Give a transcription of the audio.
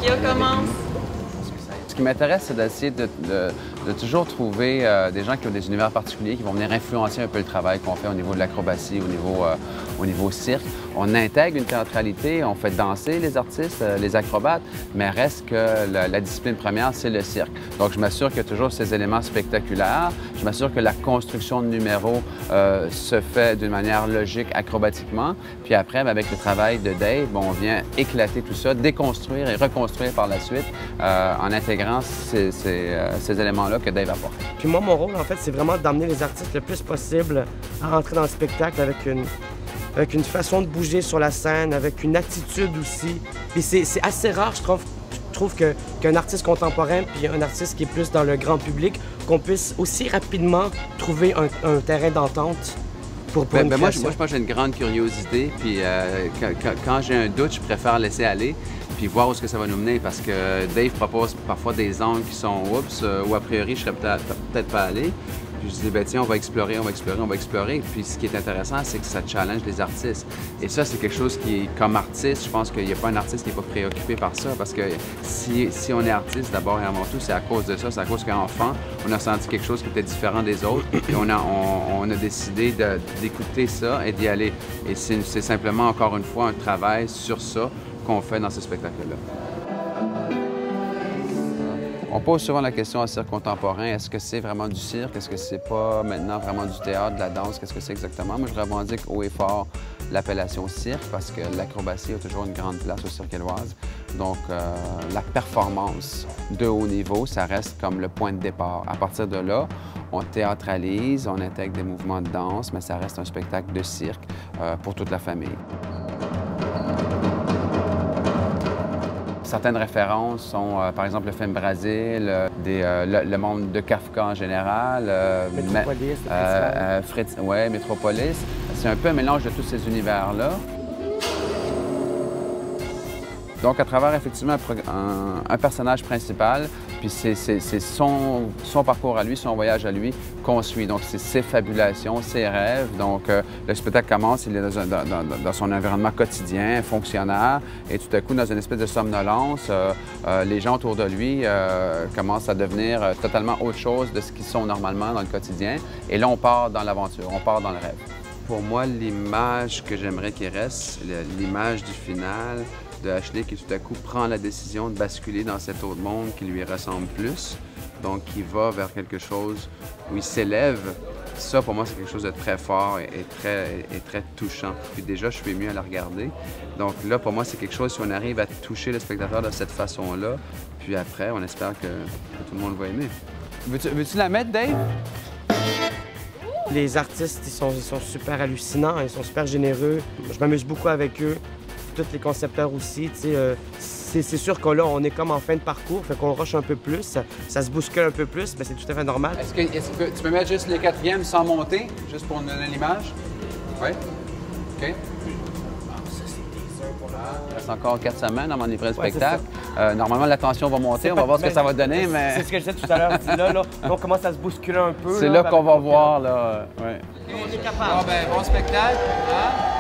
Guilla commence. Ce qui m'intéresse, c'est d'essayer de toujours trouver des gens qui ont des univers particuliers, qui vont venir influencer un peu le travail qu'on fait au niveau de l'acrobatie, au niveau cirque. On intègre une théâtralité, on fait danser les artistes, les acrobates, mais reste que la discipline première, c'est le cirque. Donc, je m'assure qu'il y a toujours ces éléments spectaculaires. Je m'assure que la construction de numéros se fait d'une manière logique, acrobatiquement. Puis après, bien, avec le travail de Dave, on vient éclater tout ça, déconstruire et reconstruire par la suite en intégrant ces éléments-là que Dave apporte. Puis moi, mon rôle, en fait, c'est vraiment d'amener les artistes le plus possible à rentrer dans le spectacle avec une façon de bouger sur la scène, avec une attitude aussi. Puis c'est assez rare, je trouve qu'un artiste contemporain puis un artiste qui est plus dans le grand public, qu'on puisse aussi rapidement trouver un terrain d'entente pour une création. Moi, je pense que j'ai une grande curiosité, puis quand j'ai un doute, je préfère laisser aller, puis voir où est-ce que ça va nous mener, parce que Dave propose parfois des angles qui sont « oups », ou a priori, je serais peut-être pas allé. Puis je dis, ben tiens, on va explorer, on va explorer, on va explorer. Puis ce qui est intéressant, c'est que ça challenge les artistes. Et ça, c'est quelque chose qui, comme artiste, je pense qu'il n'y a pas un artiste qui n'est pas préoccupé par ça. Parce que si on est artiste, d'abord et avant tout, c'est à cause de ça. C'est à cause qu'enfant, on a senti quelque chose qui était différent des autres. Et on a décidé d'écouter ça et d'y aller. Et c'est simplement, encore une fois, un travail sur ça qu'on fait dans ce spectacle-là. On pose souvent la question à cirque contemporain, est-ce que c'est vraiment du cirque? Est-ce que c'est pas maintenant vraiment du théâtre, de la danse? Qu'est-ce que c'est exactement? Moi, je revendique haut et fort l'appellation cirque parce que l'acrobatie a toujours une grande place au Cirque Éloise. Donc, la performance de haut niveau, ça reste comme le point de départ. À partir de là, on théâtralise, on intègre des mouvements de danse, mais ça reste un spectacle de cirque pour toute la famille. Certaines références sont, par exemple, le film Brasil, le monde de Kafka en général. Metropolis, ouais, Metropolis. C'est un peu un mélange de tous ces univers-là. Donc, à travers, effectivement, un personnage principal, puis c'est son parcours à lui, son voyage à lui qu'on suit. Donc, c'est ses fabulations, ses rêves. Donc, le spectacle commence, il est dans son environnement quotidien, fonctionnaire, et tout à coup, dans une espèce de somnolence, les gens autour de lui commencent à devenir totalement autre chose de ce qu'ils sont normalement dans le quotidien. Et là, on part dans l'aventure, on part dans le rêve. Pour moi, l'image que j'aimerais qu'il reste, l'image du final, de Ashley qui tout à coup prend la décision de basculer dans cet autre monde qui lui ressemble plus, donc qui va vers quelque chose où il s'élève. Ça, pour moi, c'est quelque chose de très fort et très touchant. Puis déjà, je suis ému à la regarder. Donc là, pour moi, c'est quelque chose, si on arrive à toucher le spectateur de cette façon-là, puis après, on espère que tout le monde va aimer. Veux-tu la mettre, Dave? Les artistes, ils sont super hallucinants, ils sont super généreux. Je m'amuse beaucoup avec eux. Tous les concepteurs aussi, c'est sûr que là, on est comme en fin de parcours, fait qu'on rush un peu plus, ça se bouscule un peu plus, mais c'est tout à fait normal. Est-ce que tu peux mettre juste les quatrièmes sans monter, juste pour nous donner l'image? Oui? OK. Il reste encore 4 semaines avant de livrer le spectacle. Normalement, la tension va monter, on va voir ce que ça va donner, mais... C'est ce que je disais tout à l'heure, là, on commence à se bousculer un peu. C'est là qu'on va voir, là. Ouais. On est capable. Bon, ben, bon spectacle. Hein?